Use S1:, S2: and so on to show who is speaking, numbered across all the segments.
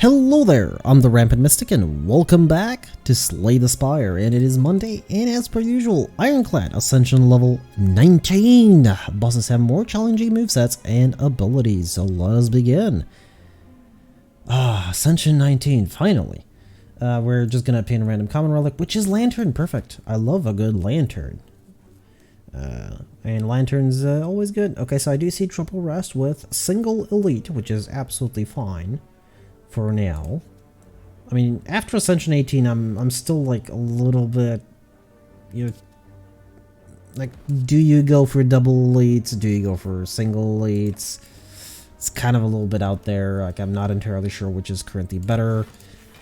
S1: Hello there, I'm the Rampant Mystic and welcome back to Slay the Spire, and it is Monday, and as per usual, Ironclad Ascension level 19. Bosses have more challenging movesets and abilities, so let us begin. Ascension 19, finally. We're just gonna obtain a random common relic, which is Lantern, perfect. I love a good Lantern. And Lantern's always good. Okay, so I do see triple rest with single elite, which is absolutely fine. For now. I mean, after Ascension 18, I'm still like a little bit, you know, like, do you go for double elites? Do you go for single elites? It's kind of a little bit out there. Like, I'm not entirely sure which is currently better.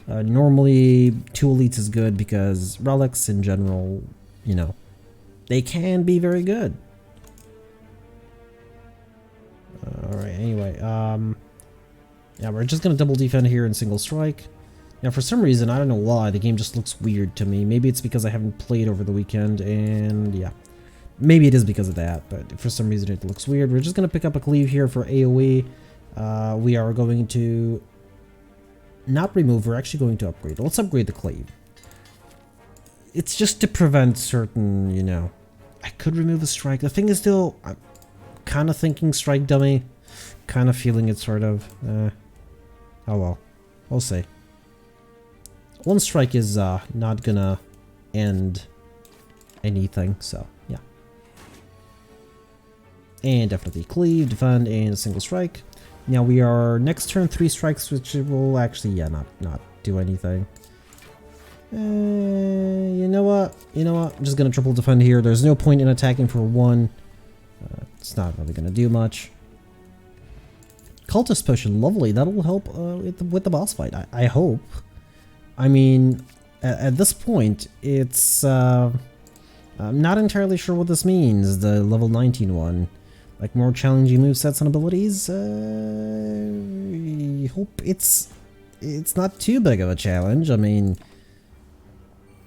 S1: Normally, 2 elites is good because relics in general, you know, they can be very good. Alright, anyway, yeah, we're just gonna double defend here in single strike. Now, for some reason, I don't know why, the game just looks weird to me. Maybe it's because I haven't played over the weekend, and yeah. Maybe it is because of that, but for some reason it looks weird. We're just gonna pick up a cleave here for AoE. We are going to not remove, we're actually going to upgrade. Let's upgrade the cleave. It's just to prevent certain, you know... I could remove a strike. The thing is still, I'm kind of thinking strike dummy. Kind of feeling it, sort of. Oh well, we'll see. One strike is not gonna end anything, so yeah. And definitely cleave, defend, and a single strike. Now we are next turn 3 strikes, which will actually, yeah, not do anything. You know what? I'm just gonna triple defend here. There's no point in attacking for 1. It's not really gonna do much. Cultist potion, lovely. That'll help with the boss fight, I hope. I mean, at this point, it's... I'm not entirely sure what this means, the level 19 one. Like, more challenging movesets and abilities? I hope it's not too big of a challenge. I mean,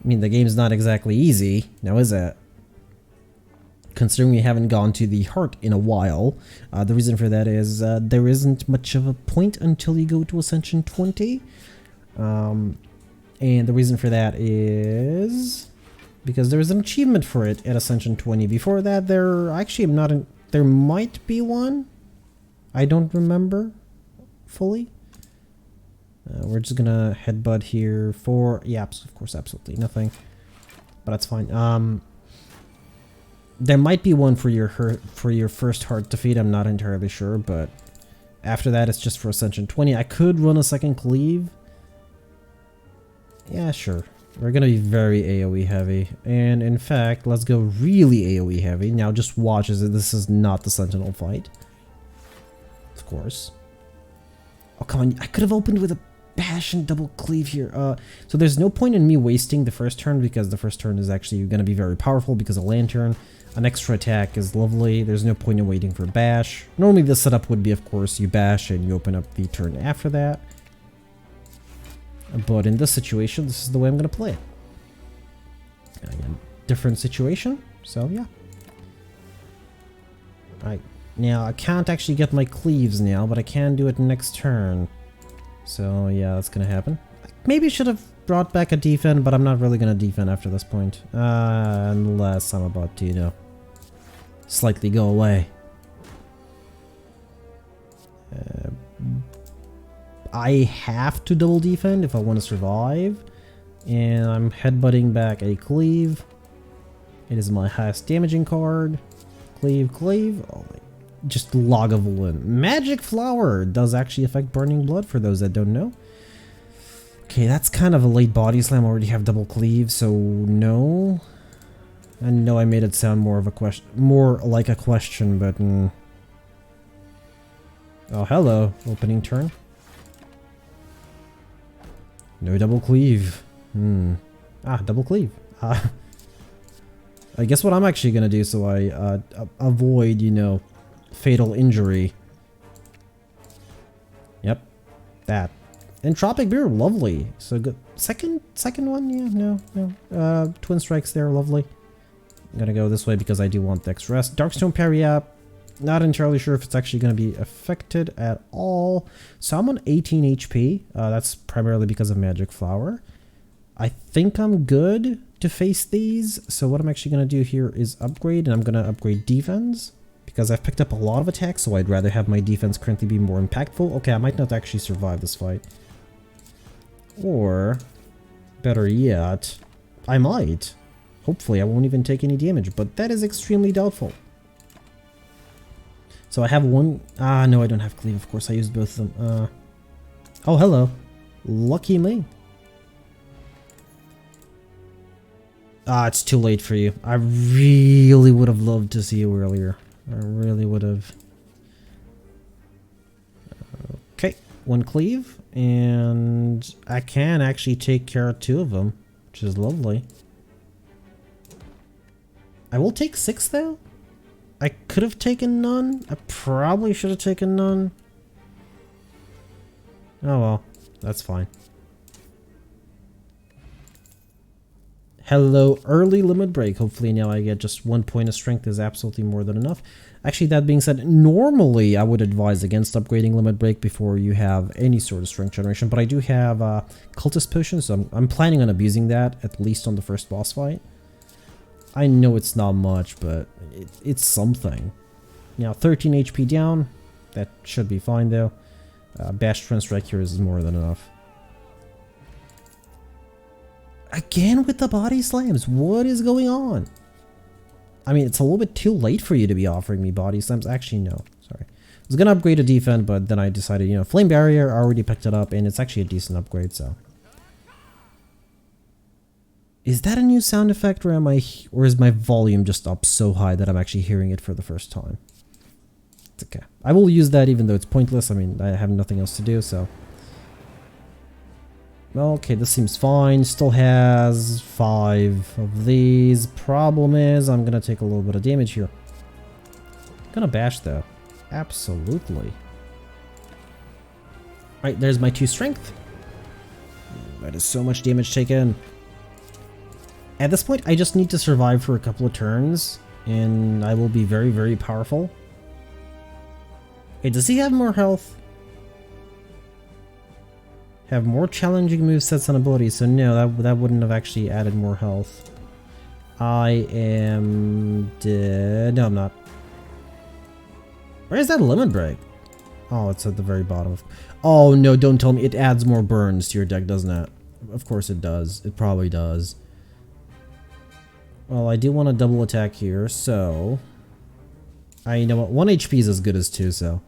S1: the game's not exactly easy, now is it? Considering we haven't gone to the heart in a while. The reason for that is there isn't much of a point until you go to Ascension 20. And the reason for that is because there is an achievement for it at Ascension 20. Before that, there might be one. I don't remember fully. We're just gonna headbutt here for, yeah, of course, absolutely nothing. But that's fine. There might be one for your first heart defeat, I'm not entirely sure, but after that it's just for Ascension 20. I could run a second cleave. Yeah, sure. We're gonna be very AoE heavy. And in fact, let's go really AoE heavy. Now just watch as this is not the Sentinel fight. Of course. Oh, come on. I could have opened with a bash and double cleave here. So there's no point in me wasting the first turn because the first turn is actually gonna be very powerful because of Lantern. An extra attack is lovely. There's no point in waiting for bash. Normally the setup would be, of course, you bash and you open up the turn after that. But in this situation, this is the way I'm going to play it. Again, different situation, so yeah. Alright, now I can't actually get my cleaves now, but I can do it next turn. So yeah, that's going to happen. I maybe should have brought back a defend, but I'm not really going to defend after this point. Unless I'm about to, you know, slightly go away. I have to double defend if I want to survive. And I'm headbutting back a cleave. It is my highest damaging card. Cleave, cleave. Oh, just log of win. Magic flower does actually affect burning blood for those that don't know. Okay, that's kind of a late body slam. I already have double cleave, so no. I know I made it sound more of a question, more like a question, but oh, hello, opening turn. No double cleave. Double cleave. I guess what I'm actually gonna do so I avoid, you know, fatal injury. Yep, that. Entropic Beer, lovely. So good. Second one, yeah, no. Twin strikes there, lovely. I'm gonna go this way because I do want the extra rest. Darkstone parry up. Not entirely sure if it's actually going to be affected at all. So I'm on 18 HP. That's primarily because of Magic Flower. I think I'm good to face these. So what I'm actually going to do here is upgrade, and I'm going to upgrade defense because I've picked up a lot of attacks, so I'd rather have my defense currently be more impactful. Okay, I might not actually survive this fight. Or, better yet, I might. Hopefully I won't even take any damage, but that is extremely doubtful. So I have one... no, I don't have cleave. Of course, I used both of them. Oh, hello. Lucky me. It's too late for you. I really would have loved to see you earlier. I really would have. Okay, one cleave. And I can actually take care of 2 of them, which is lovely. I will take 6, though. I could have taken none. I probably should have taken none. Oh well, that's fine. Hello, early limit break. Hopefully now I get just 1 point of strength is absolutely more than enough. Actually, that being said, normally I would advise against upgrading limit break before you have any sort of strength generation, but I do have cultist potion, so I'm planning on abusing that, at least on the first boss fight. I know it's not much, but it's something. Now, 13 HP down. That should be fine, though. Bash Trend Strike here is more than enough. Again with the body slams. What is going on? I mean, it's a little bit too late for you to be offering me body slams. Actually, no. Sorry. I was going to upgrade a defense, but then I decided, you know, Flame Barrier, I already picked it up, and it's actually a decent upgrade, so... Is that a new sound effect, or is my volume just up so high that I'm actually hearing it for the first time? It's okay. I will use that even though it's pointless. I mean, I have nothing else to do, so... Okay, this seems fine. Still has 5 of these. Problem is, I'm gonna take a little bit of damage here. Gonna bash, though. Absolutely. Right, there's my 2 strength. That is so much damage taken. At this point, I just need to survive for a couple of turns, and I will be very, very powerful. Okay, does he have more health? Have more challenging movesets and abilities, so no, that wouldn't have actually added more health. I am dead. No, I'm not. Where is that limit break? Oh, it's at the very bottom. Oh no, don't tell me it adds more burns to your deck, doesn't it? Of course it does. It probably does. Well, I do want to double attack here, so... you know what? 1 HP is as good as 2, so...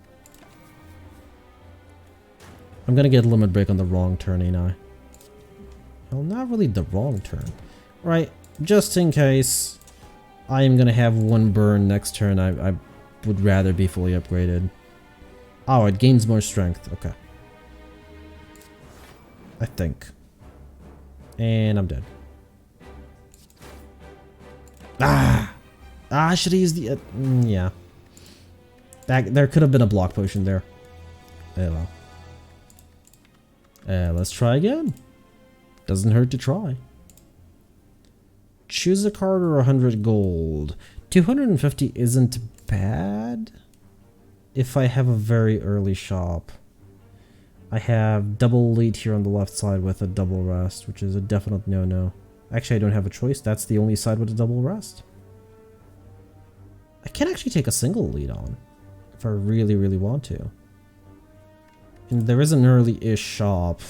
S1: I'm gonna get limit break on the wrong turn, ain't I? Well, not really the wrong turn. Right, just in case... I am gonna have 1 burn next turn, I would rather be fully upgraded. Oh, it gains more strength. Okay. I think. And I'm dead. I should have used the... yeah. There could have been a block potion there. Oh well. Let's try again. Doesn't hurt to try. Choose a card or 100 gold. 250 isn't bad. If I have a very early shop. I have double lead here on the left side with a double rest, which is a definite no-no. Actually, I don't have a choice. That's the only side with a double rest. I can actually take a single lead on if I really, really want to. And there is an early-ish shop.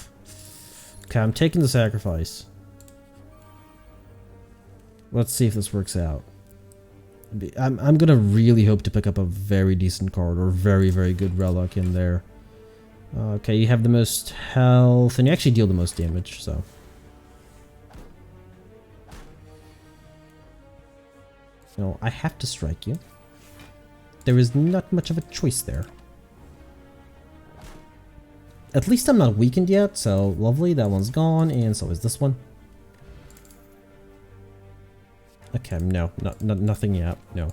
S1: Okay, I'm taking the sacrifice. Let's see if this works out. I'm gonna really hope to pick up a very decent card or very, very good relic in there. Okay, you have the most health, and you actually deal the most damage, so... No, I have to strike you. There is not much of a choice there. At least I'm not weakened yet, so lovely, that one's gone, and so is this one. Okay, no, nothing yet, no.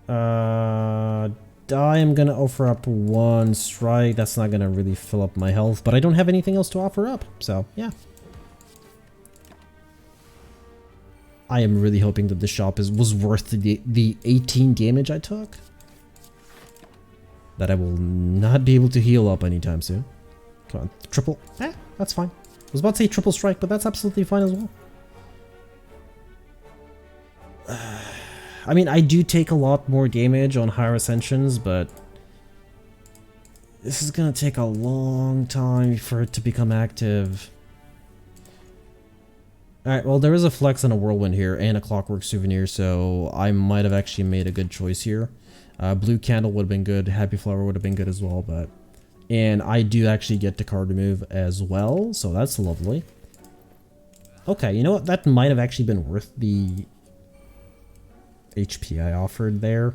S1: I am gonna offer up 1 strike. That's not gonna really fill up my health, but I don't have anything else to offer up, so yeah. I am really hoping that the shop was worth the 18 damage I took. That I will not be able to heal up anytime soon. Come on, triple. That's fine. I was about to say triple strike, but that's absolutely fine as well. I mean, I do take a lot more damage on higher ascensions, but this is gonna take a long time for it to become active. Alright, well, there is a flex and a whirlwind here, and a clockwork souvenir, so I might have actually made a good choice here. Blue candle would have been good, happy flower would have been good as well, but... And I do actually get the card remove as well, so that's lovely. Okay, you know what? That might have actually been worth the HP I offered there.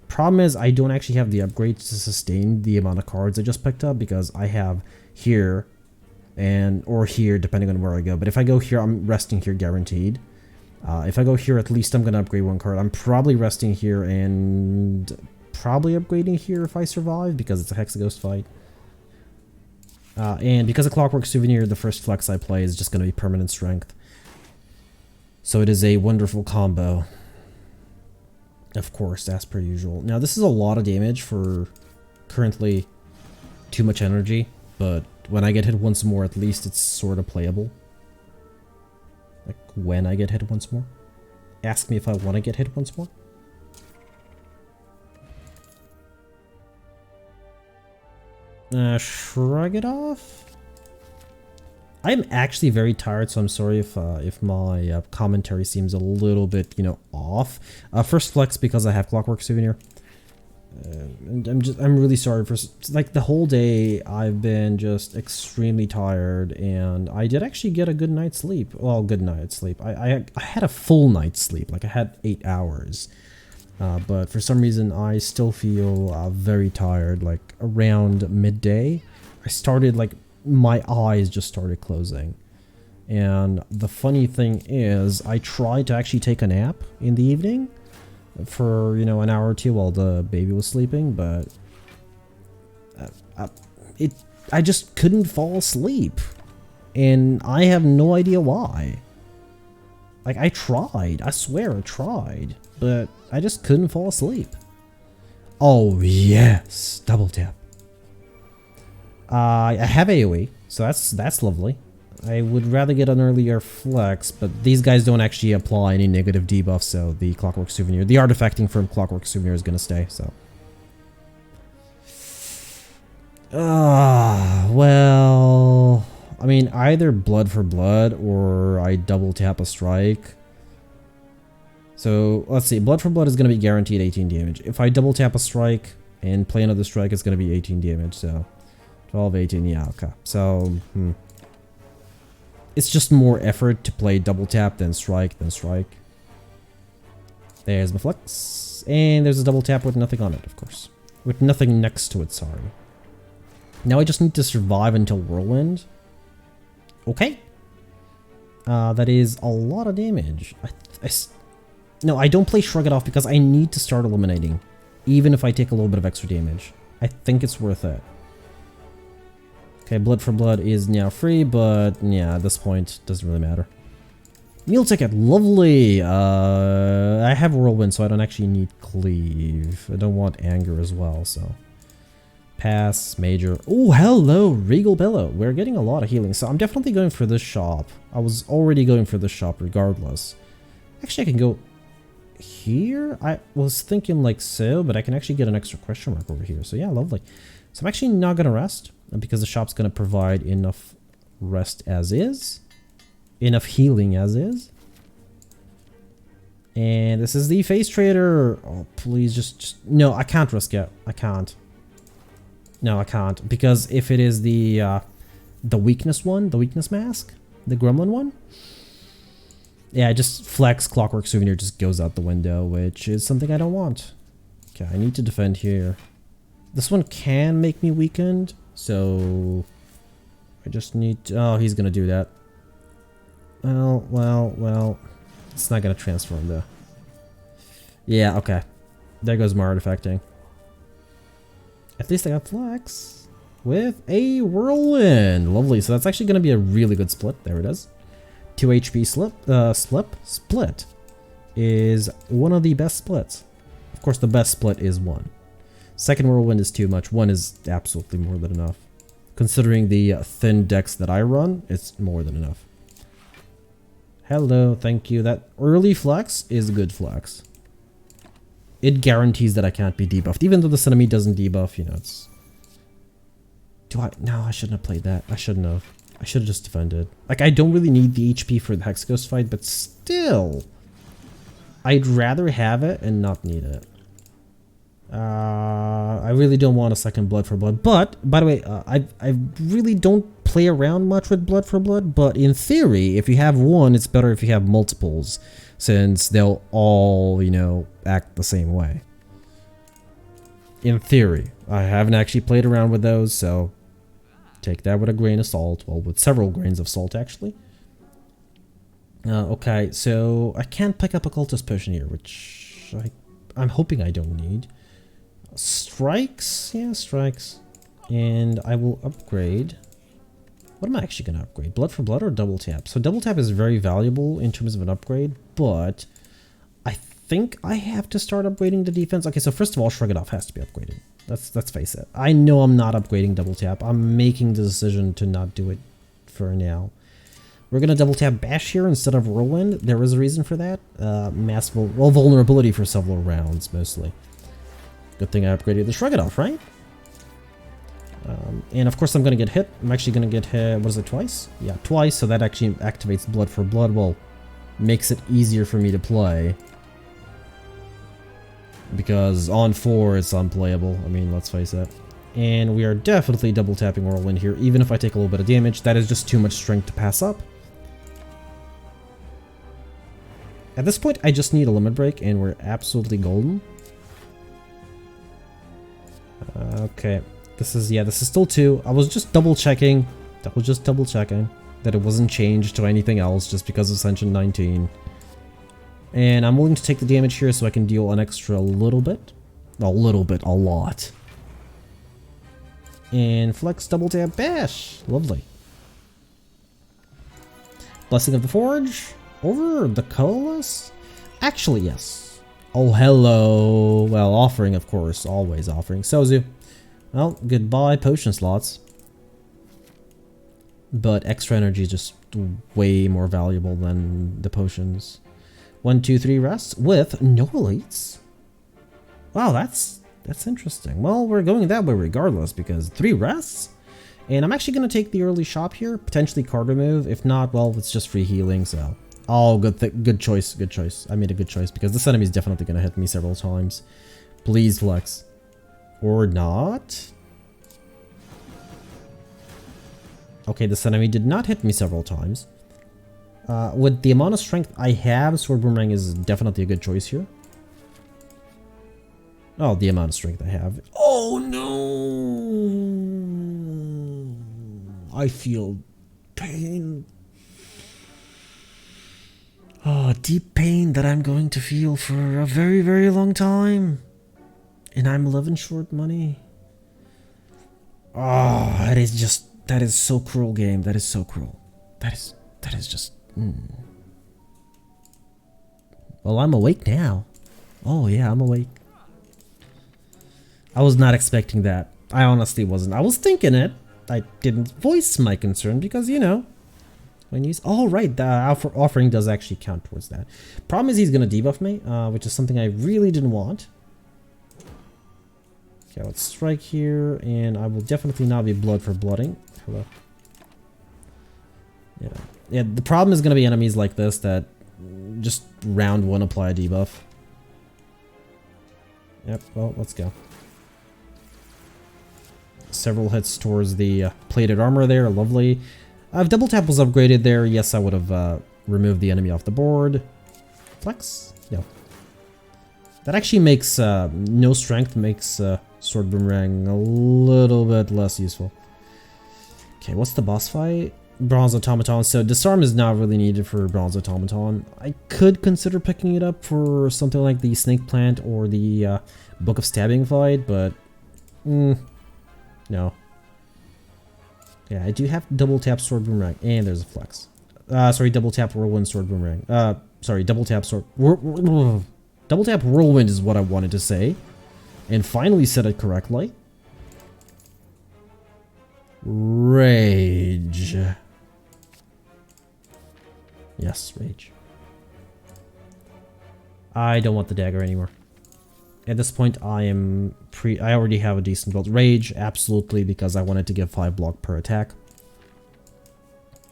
S1: Problem is, I don't actually have the upgrades to sustain the amount of cards I just picked up, because I have here or here, depending on where I go. But if I go here, I'm resting here guaranteed. If I go here, at least I'm going to upgrade one card. I'm probably resting here and probably upgrading here if I survive, because it's a Hexaghost fight. And because of Clockwork Souvenir, the first flex I play is just going to be permanent strength. So it is a wonderful combo. Of course, as per usual. Now, this is a lot of damage for currently too much energy, but when I get hit once more, at least it's sort of playable. Like, when I get hit once more. Ask me if I want to get hit once more. Shrug it off? I'm actually very tired, so I'm sorry if my commentary seems a little bit, you know, off. First flex because I have Clockwork Souvenir. And I'm really sorry for, like, the whole day I've been just extremely tired, and I did actually get a good night's sleep. Well, good night's sleep. I had a full night's sleep, like I had 8 hours. But for some reason I still feel very tired, like around midday. I started, like, my eyes just started closing. And the funny thing is, I tried to actually take a nap in the evening for, you know, an hour or two while the baby was sleeping, but I just couldn't fall asleep, and I have no idea why. Like, I tried, I swear I tried, but I just couldn't fall asleep. Oh yes, double tap. I have AoE, so that's lovely. I would rather get an earlier flex, but these guys don't actually apply any negative debuffs, so the Clockwork Souvenir, the artifacting from Clockwork Souvenir is going to stay, so. Well, I mean, either blood for blood or I double tap a strike. So, let's see, blood for blood is going to be guaranteed 18 damage. If I double tap a strike and play another strike, it's going to be 18 damage, so 12, 18, yeah, okay. So, it's just more effort to play double tap than strike. There's my flex. And there's a double tap with nothing on it, of course. With nothing next to it, sorry. Now I just need to survive until Whirlwind. Okay. That is a lot of damage. No, I don't play Shrug It Off because I need to start eliminating. Even if I take a little bit of extra damage. I think it's worth it. Okay, blood for blood is now free, but yeah, at this point, doesn't really matter. Meal ticket, lovely! I have Whirlwind, so I don't actually need Cleave. I don't want Anger as well, so... Pass, Major... Oh, hello, Regal Billow! We're getting a lot of healing, so I'm definitely going for this shop. I was already going for this shop regardless. Actually, I can go... here? I was thinking like so, but I can actually get an extra question mark over here, so yeah, lovely. So I'm actually not going to rest, because the shop's going to provide enough rest as is. Enough healing as is. And this is the Face Trader. Oh, please just... No, I can't risk it. I can't. No, I can't. Because if it is the weakness one, the weakness mask, the gremlin one, yeah, just flex Clockwork Souvenir just goes out the window, which is something I don't want. Okay, I need to defend here. This one can make me weakened, so I just need to... Oh, he's gonna do that. Well, it's not gonna transform though. Yeah, okay. There goes my artifacting. At least I got flex with a whirlwind. Lovely. So that's actually gonna be a really good split. There it is. 2 HP split. is one of the best splits. Of course, the best split is 1. Second whirlwind is too much. 1 is absolutely more than enough. Considering the thin decks that I run, it's more than enough. Hello, thank you. That early flex is good flex. It guarantees that I can't be debuffed. Even though this enemy doesn't debuff, you know, it's... No, I shouldn't have played that. I shouldn't have. I should have just defended. Like, I don't really need the HP for the Hex Ghost fight, but still... I'd rather have it and not need it. I really don't want a second Blood for Blood. But, by the way, I really don't play around much with Blood for Blood. But in theory, if you have one, it's better if you have multiples. Since they'll all, you know, act the same way. In theory. I haven't actually played around with those, so... Take that with a grain of salt. Well, with several grains of salt, actually. Okay, so I can't pick up a cultist potion here, which I'm hoping I don't need. Strikes? Yeah, strikes. And I will upgrade. What am I actually going to upgrade? Blood for Blood or Double Tap? So Double Tap is very valuable in terms of an upgrade, but I think I have to start upgrading the defense. Okay, so first of all, Shrug It Off has to be upgraded. Let's face it. I know I'm not upgrading Double Tap. I'm making the decision to not do it for now. We're going to double tap Bash here instead of Whirlwind. There is a reason for that. Vulnerability for several rounds, mostly. Good thing I upgraded the Shrug It Off, right? And of course I'm going to get hit. I'm actually going to get hit, what is it, twice? Yeah, twice, so that actually activates Blood for Blood. Well, makes it easier for me to play. Because on 4 it's unplayable. I mean, let's face it. And we are definitely double tapping Whirlwind here, even if I take a little bit of damage. That is just too much strength to pass up. At this point, I just need a limit break, and we're absolutely golden. Okay, this is still 2. I was just double checking. That it wasn't changed to anything else just because of Ascension 19. And I'm willing to take the damage here so I can deal an extra little bit. A lot. And flex double tap bash. Lovely. Blessing of the Forge. Over the colorless? Actually, yes. Oh, hello. Well, offering, of course. Always offering. Sozu. Well, goodbye potion slots. But extra energy is just way more valuable than the potions. 1, 2, 3 rests with no elites. Wow, that's interesting. Well, we're going that way regardless because 3 rests. And I'm actually going to take the early shop here. Potentially card remove. If not, well, it's just free healing, so... Oh, good choice, good choice. I made a good choice because this enemy is definitely going to hit me several times. Please flex. Or not. Okay, this enemy did not hit me several times. With the amount of strength I have, Sword Boomerang is definitely a good choice here. Oh, the amount of strength I have. Oh no! I feel pain. Oh, deep pain that I'm going to feel for a very, very long time. And I'm 11 short money. Oh, that is so cruel, game. That is so cruel. That is just... Well, I'm awake now. Oh yeah, I'm awake. I was not expecting that. I honestly wasn't. I was thinking it. I didn't voice my concern because, you know, when you... Oh, right, the offering does actually count towards that. Problem is he's going to debuff me, which is something I really didn't want. Okay, let's strike here, and I will definitely not be blood for blooding. Hello. Yeah, the problem is going to be enemies like this that just round 1 apply a debuff. Yep, well, let's go. Several hits towards the plated armor there, lovely. If double tap was upgraded there, yes, I would have removed the enemy off the board. Flex? No. That actually makes no strength, makes Sword Boomerang a little bit less useful. Okay, what's the boss fight? Bronze Automaton. So disarm is not really needed for Bronze Automaton. I could consider picking it up for something like the Snake Plant or the Book of Stabbing fight, but no. Yeah, I do have double tap Sword Boomerang, and there's a flex. Sorry, double tap Whirlwind Sword Boomerang. Sorry, double tap sword. Double tap whirlwind is what I wanted to say. And finally said it correctly. Rage. Yes, rage. I don't want the dagger anymore. At this point, I already have a decent build. Rage, absolutely, because I wanted to give 5 block per attack.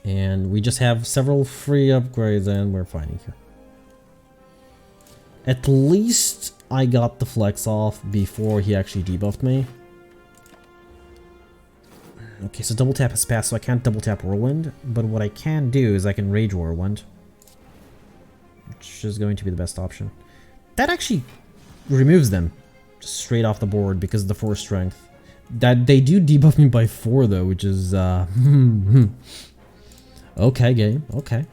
S1: And we just have several free upgrades and we're fighting here. At least I got the flex off before he actually debuffed me. Okay, so double tap has passed, so I can't double tap Whirlwind. But what I can do is I can Rage Whirlwind, which is going to be the best option. That actually removes them just straight off the board because of the 4 strength. That they do debuff me by 4 though, which is okay, game. Okay.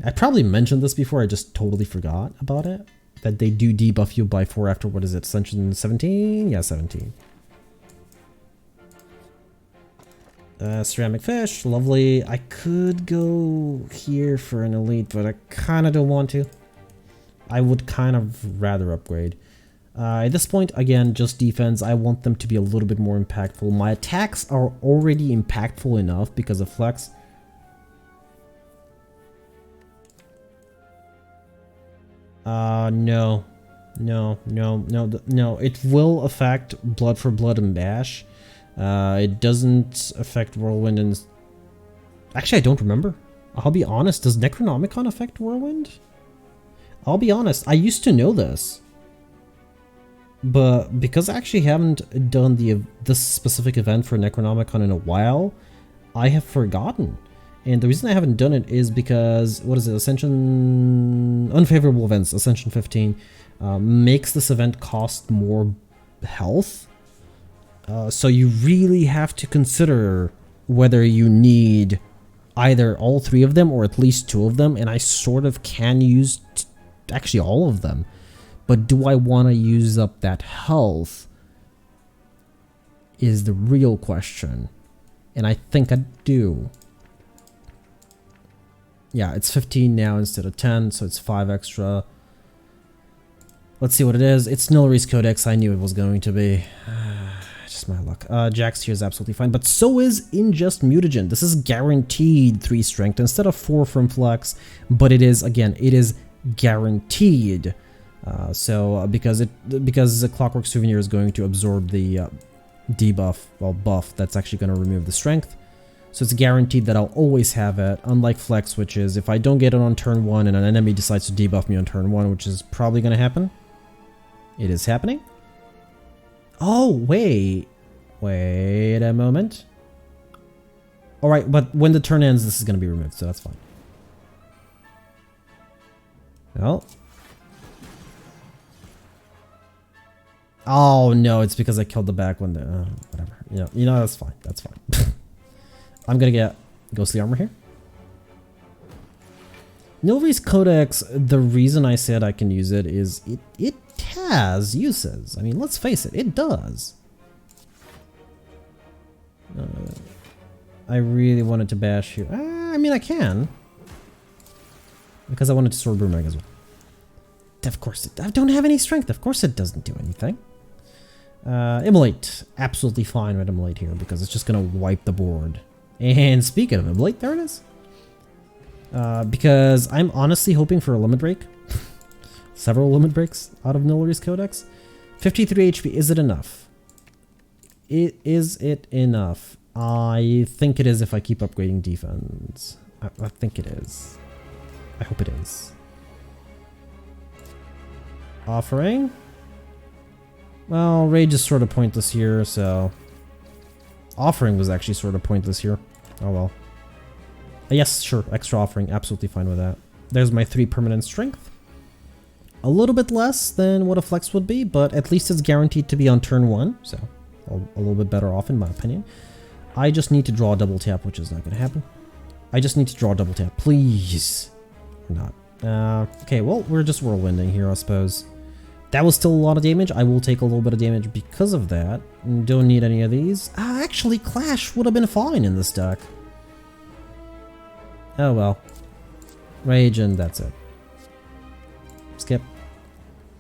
S1: I probably mentioned this before, I just totally forgot about it. That they do debuff you by 4 after, what is it, Ascension 17? Yeah, 17. Ceramic fish, lovely. I could go here for an elite, but I kind of don't want to. I would kind of rather upgrade. At this point, again, just defense. I want them to be a little bit more impactful. My attacks are already impactful enough because of flex. No. It will affect Blood for Blood and Bash. It doesn't affect Whirlwind and... Actually, I don't remember. I'll be honest, does Necronomicon affect Whirlwind? I'll be honest, I used to know this. But because I actually haven't done this specific event for Necronomicon in a while, I have forgotten. And the reason I haven't done it is because, what is it, Ascension... Unfavorable events, Ascension 15, makes this event cost more health. So you really have to consider whether you need either all 3 of them or at least 2 of them, and I sort of can use actually all of them. But do I want to use up that health is the real question. And I think I do. Yeah, it's 15 now instead of 10, so it's 5 extra. Let's see what it is. It's Nilari's Codex. I knew it was going to be. Just my luck. Jax here is absolutely fine, but so is Ingest Mutagen. This is guaranteed 3 strength instead of 4 from Flex, but it is, again, it is guaranteed. Because the Clockwork Souvenir is going to absorb the debuff, well, buff that's actually going to remove the strength. So it's guaranteed that I'll always have it, unlike Flex, which is if I don't get it on turn 1 and an enemy decides to debuff me on turn 1, which is probably going to happen. It is happening. Oh, wait a moment. Alright, but when the turn ends, this is going to be removed, so that's fine. Well. Oh, no, it's because I killed the back one. Whatever. You know, that's fine. That's fine. I'm going to get Ghostly Armor here. Nilari's Codex, the reason I said I can use it is it has uses. I mean, let's face it, it does. I really wanted to bash you. I mean, I can. Because I wanted to Sword Boomerang as well. Of course, I don't have any strength. Of course it doesn't do anything. Immolate. Absolutely fine with Immolate here because it's just going to wipe the board. And speaking of Immolate, there it is. Because I'm honestly hoping for a limit break. Several limit breaks out of Nilari's Codex. 53 HP, is it enough? Is it enough? I think it is if I keep upgrading defense. I think it is. I hope it is. Offering? Well, Rage is sort of pointless here, so... Offering was actually sort of pointless here. Oh well. Yes, sure, extra offering, absolutely fine with that. There's my 3 permanent strength. A little bit less than what a flex would be, but at least it's guaranteed to be on turn 1, so a little bit better off in my opinion. I just need to draw a double tap, which is not going to happen. I just need to draw a double tap, please. Or not. Okay, well, we're just whirlwinding here, I suppose. That was still a lot of damage. I will take a little bit of damage because of that. Don't need any of these. Actually, Clash would have been fine in this deck. Oh well. Rage and that's it.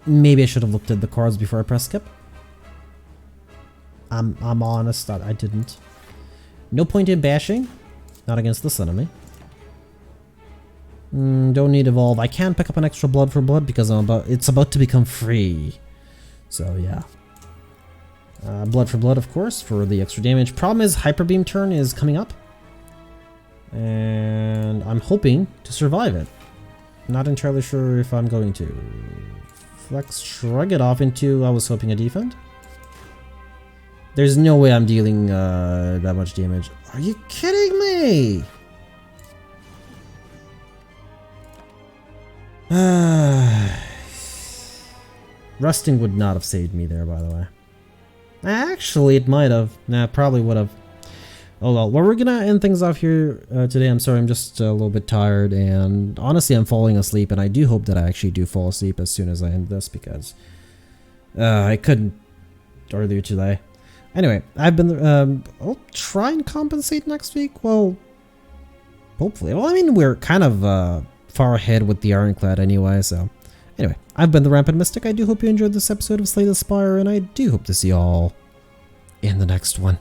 S1: maybe I should have looked at the cards before I press skip. I'm honest that I didn't. No point in bashing. Not against this enemy. Don't need evolve. I can pick up an extra blood for blood because it's about to become free. So yeah. Blood for blood, of course, for the extra damage. Problem is, Hyper Beam turn is coming up. And I'm hoping to survive it. Not entirely sure if I'm going to. Flex, shrug it off into, I was hoping a defend. There's no way I'm dealing that much damage. Are you kidding me? Rusting would not have saved me there, by the way. Actually, it might have. Nah, probably would have. Oh well, we're gonna end things off here today. I'm sorry, I'm just a little bit tired, and honestly, I'm falling asleep, and I do hope that I actually do fall asleep as soon as I end this, because I couldn't earlier today. Anyway, I've been, I'll try and compensate next week. Well, hopefully. Well, I mean, we're kind of far ahead with the Ironclad anyway, so. Anyway, I've been the Rampant Mystic. I do hope you enjoyed this episode of Slay the Spire, and I do hope to see you all in the next one.